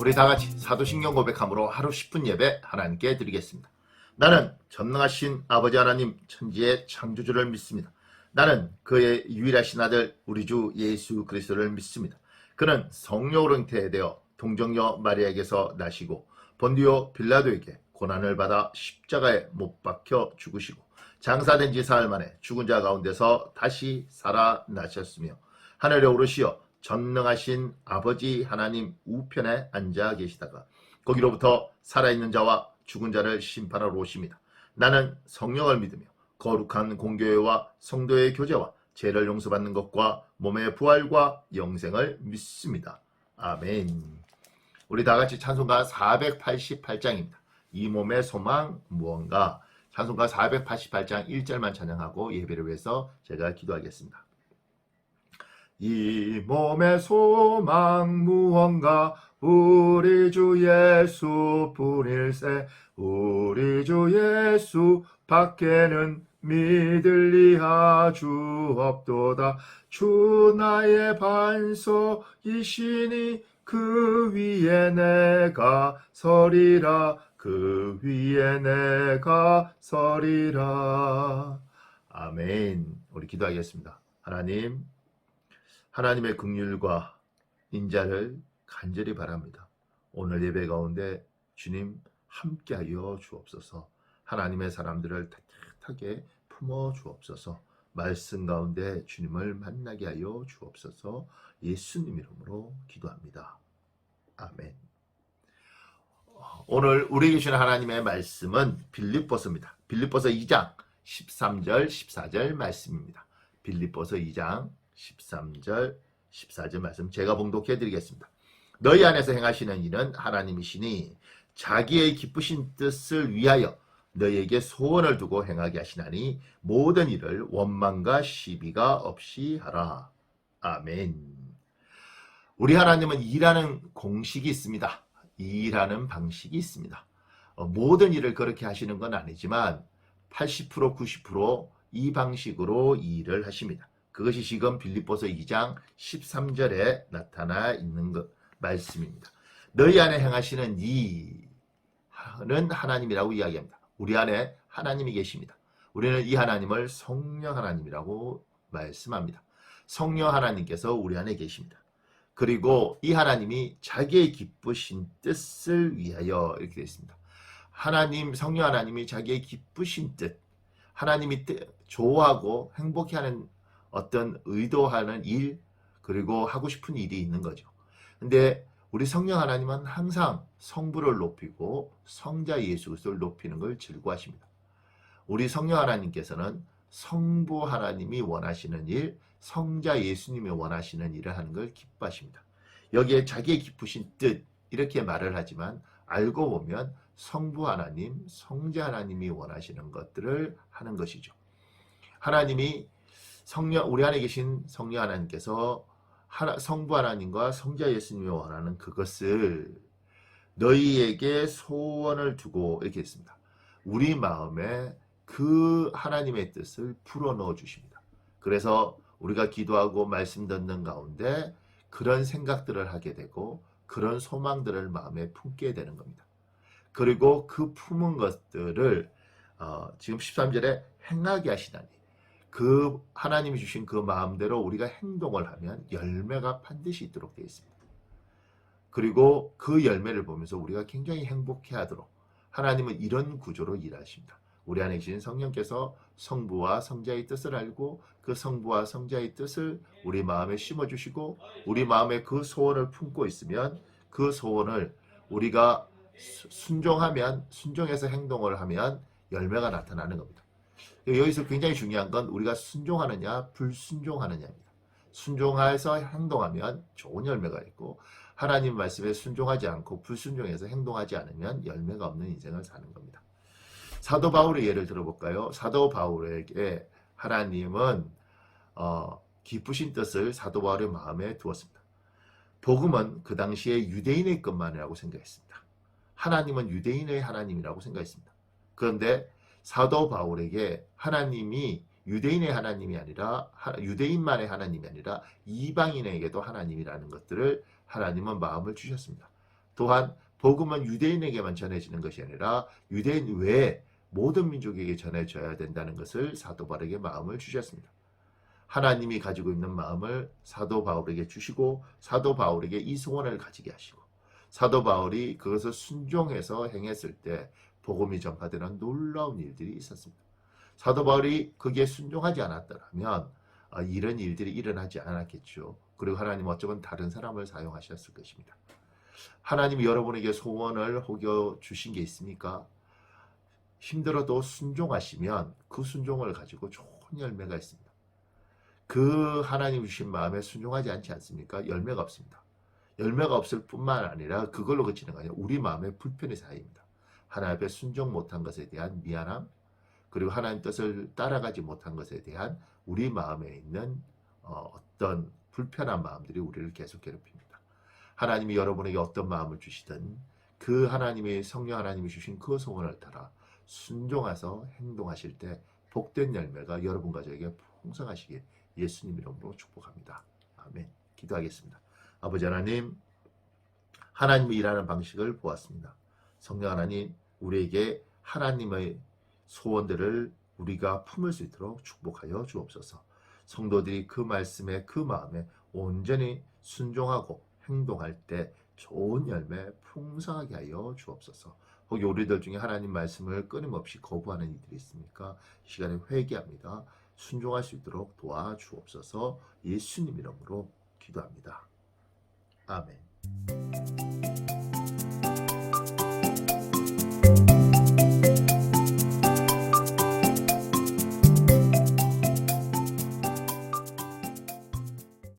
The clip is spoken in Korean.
우리 다 같이 사도신경 고백함으로 하루 10분 예배 하나님께 드리겠습니다. 나는 전능하신 아버지 하나님 천지의 창조주를 믿습니다. 나는 그의 유일하신 아들 우리 주 예수 그리스도를 믿습니다. 그는 성령으로 잉태되어 동정녀 마리아에게서 나시고 본디오 빌라도에게 고난을 받아 십자가에 못 박혀 죽으시고 장사된 지 사흘 만에 죽은 자 가운데서 다시 살아나셨으며 하늘에 오르시어 전능하신 아버지 하나님 우편에 앉아 계시다가 거기로부터 살아있는 자와 죽은 자를 심판하러 오십니다. 나는 성령을 믿으며 거룩한 공교회와 성도의 교제와 죄를 용서받는 것과 몸의 부활과 영생을 믿습니다. 아멘. 우리 다같이 찬송가 488장입니다. 이 몸의 소망 무언가. 찬송가 488장 1절만 찬양하고 예배를 위해서 제가 기도하겠습니다. 이 몸의 소망 무언가 우리 주 예수 뿐일세. 우리 주 예수 밖에는 믿을 리하 주 없도다. 주 나의 반석이시니 그 위에 내가 서리라. 그 위에 내가 서리라. 아멘. 우리 기도하겠습니다. 하나님, 하나님의 긍휼과 인자를 간절히 바랍니다. 오늘 예배 가운데 주님 함께하여 주옵소서. 하나님의 사람들을 따뜻하게 품어 주옵소서. 말씀 가운데 주님을 만나게 하여 주옵소서. 예수님 이름으로 기도합니다. 아멘. 오늘 우리에게 주신 하나님의 말씀은 빌립보서입니다. 빌립보서 2장 13절 14절 말씀입니다. 빌립보서 2장 13절 14절 말씀 제가 봉독해 드리겠습니다. 너희 안에서 행하시는 일은 하나님이시니 자기의 기쁘신 뜻을 위하여 너희에게 소원을 두고 행하게 하시나니 모든 일을 원망과 시비가 없이 하라. 아멘. 우리 하나님은 일하는 공식이 있습니다. 일하는 방식이 있습니다. 모든 일을 그렇게 하시는 건 아니지만 80% 90% 이 방식으로 일을 하십니다. 그것이 지금 빌립보서 2장 13절에 나타나 있는 말씀입니다. 너희 안에 행하시는 이는 하나님이라고 이야기합니다. 우리 안에 하나님이 계십니다. 우리는 이 하나님을 성령 하나님이라고 말씀합니다. 성령 하나님께서 우리 안에 계십니다. 그리고 이 하나님이 자기의 기쁘신 뜻을 위하여 이렇게 되어 있습니다. 하나님, 성령 하나님이 자기의 기쁘신 뜻, 하나님이 좋아하고 행복해하는 어떤 의도하는 일, 그리고 하고 싶은 일이 있는 거죠. 근데 우리 성령 하나님은 항상 성부를 높이고 성자 예수 그리스도를 높이는 걸 즐거워하십니다. 우리 성령 하나님께서는 성부 하나님이 원하시는 일, 성자 예수님이 원하시는 일을 하는 걸 기뻐하십니다. 여기에 자기의 기쁘신 뜻 이렇게 말을 하지만 알고 보면 성부 하나님, 성자 하나님이 원하시는 것들을 하는 것이죠. 하나님이 우리 안에 계신 성령 하나님께서 성부 하나님과 성자 예수님이 원하는 그것을 너희에게 소원을 두고 이렇게 했습니다. 우리 마음에 그 하나님의 뜻을 불어넣어 주십니다. 그래서 우리가 기도하고 말씀 듣는 가운데 그런 생각들을 하게 되고 그런 소망들을 마음에 품게 되는 겁니다. 그리고 그 품은 것들을 지금 13절에 행하게 하시다니 그 하나님이 주신 그 마음대로 우리가 행동을 하면 열매가 반드시 있도록 되어 있습니다. 그리고 그 열매를 보면서 우리가 굉장히 행복해하도록 하나님은 이런 구조로 일하십니다. 우리 안에 계신 성령께서 성부와 성자의 뜻을 알고 그 성부와 성자의 뜻을 우리 마음에 심어주시고 우리 마음에 그 소원을 품고 있으면 그 소원을 우리가 순종하면 순종해서 행동을 하면 열매가 나타나는 겁니다. 여기서 굉장히 중요한 건 우리가 순종하느냐 불순종하느냐입니다. 순종해서 행동하면 좋은 열매가 있고 하나님 말씀에 순종하지 않고 불순종해서 행동하지 않으면 열매가 없는 인생을 사는 겁니다. 사도 바울의 예를 들어볼까요? 사도 바울에게 하나님은 기쁘신 뜻을 사도 바울의 마음에 두었습니다. 복음은 그 당시에 유대인의 것만이라고 생각했습니다. 하나님은 유대인의 하나님이라고 생각했습니다. 그런데 사도 바울에게 하나님이 유대인의 하나님이 아니라 유대인만의 하나님이 아니라 이방인에게도 하나님이라는 것들을 하나님은 마음을 주셨습니다. 또한 복음은 유대인에게만 전해지는 것이 아니라 유대인 외에 모든 민족에게 전해져야 된다는 것을 사도 바울에게 마음을 주셨습니다. 하나님이 가지고 있는 마음을 사도 바울에게 주시고 사도 바울에게 이 소원을 가지게 하시고 사도 바울이 그것을 순종해서 행했을 때 복음이 전파되는 놀라운 일들이 있었습니다. 사도 바울이 거기에 순종하지 않았더라면 이런 일들이 일어나지 않았겠죠. 그리고 하나님은 어쩌면 다른 사람을 사용하셨을 것입니다. 하나님이 여러분에게 소원을 혹여 주신 게 있습니까? 힘들어도 순종하시면 그 순종을 가지고 좋은 열매가 있습니다. 그 하나님 주신 마음에 순종하지 않지 않습니까? 열매가 없습니다. 열매가 없을 뿐만 아니라 그걸로 그치는 거 아니에요. 우리 마음에 불편이 쌓입니다. 하나님 앞에 순종 못한 것에 대한 미안함, 그리고 하나님 뜻을 따라가지 못한 것에 대한 우리 마음에 있는 어떤 불편한 마음들이 우리를 계속 괴롭힙니다. 하나님이 여러분에게 어떤 마음을 주시든 그 하나님의 성령 하나님이 주신 그 소원을 따라 순종해서 행동하실 때 복된 열매가 여러분 가족에게 풍성하시길 예수님 이름으로 축복합니다. 아멘. 기도하겠습니다. 아버지 하나님, 하나님이 일하는 방식을 보았습니다. 성령 하나님, 우리에게 하나님의 소원들을 우리가 품을 수 있도록 축복하여 주옵소서. 성도들이 그 말씀에 그 마음에 온전히 순종하고 행동할 때 좋은 열매 풍성하게 하여 주옵소서. 혹시 우리들 중에 하나님 말씀을 끊임없이 거부하는 이들이 있습니까? 이 시간에 회개합니다. 순종할 수 있도록 도와주옵소서. 예수님 이름으로 기도합니다. 아멘.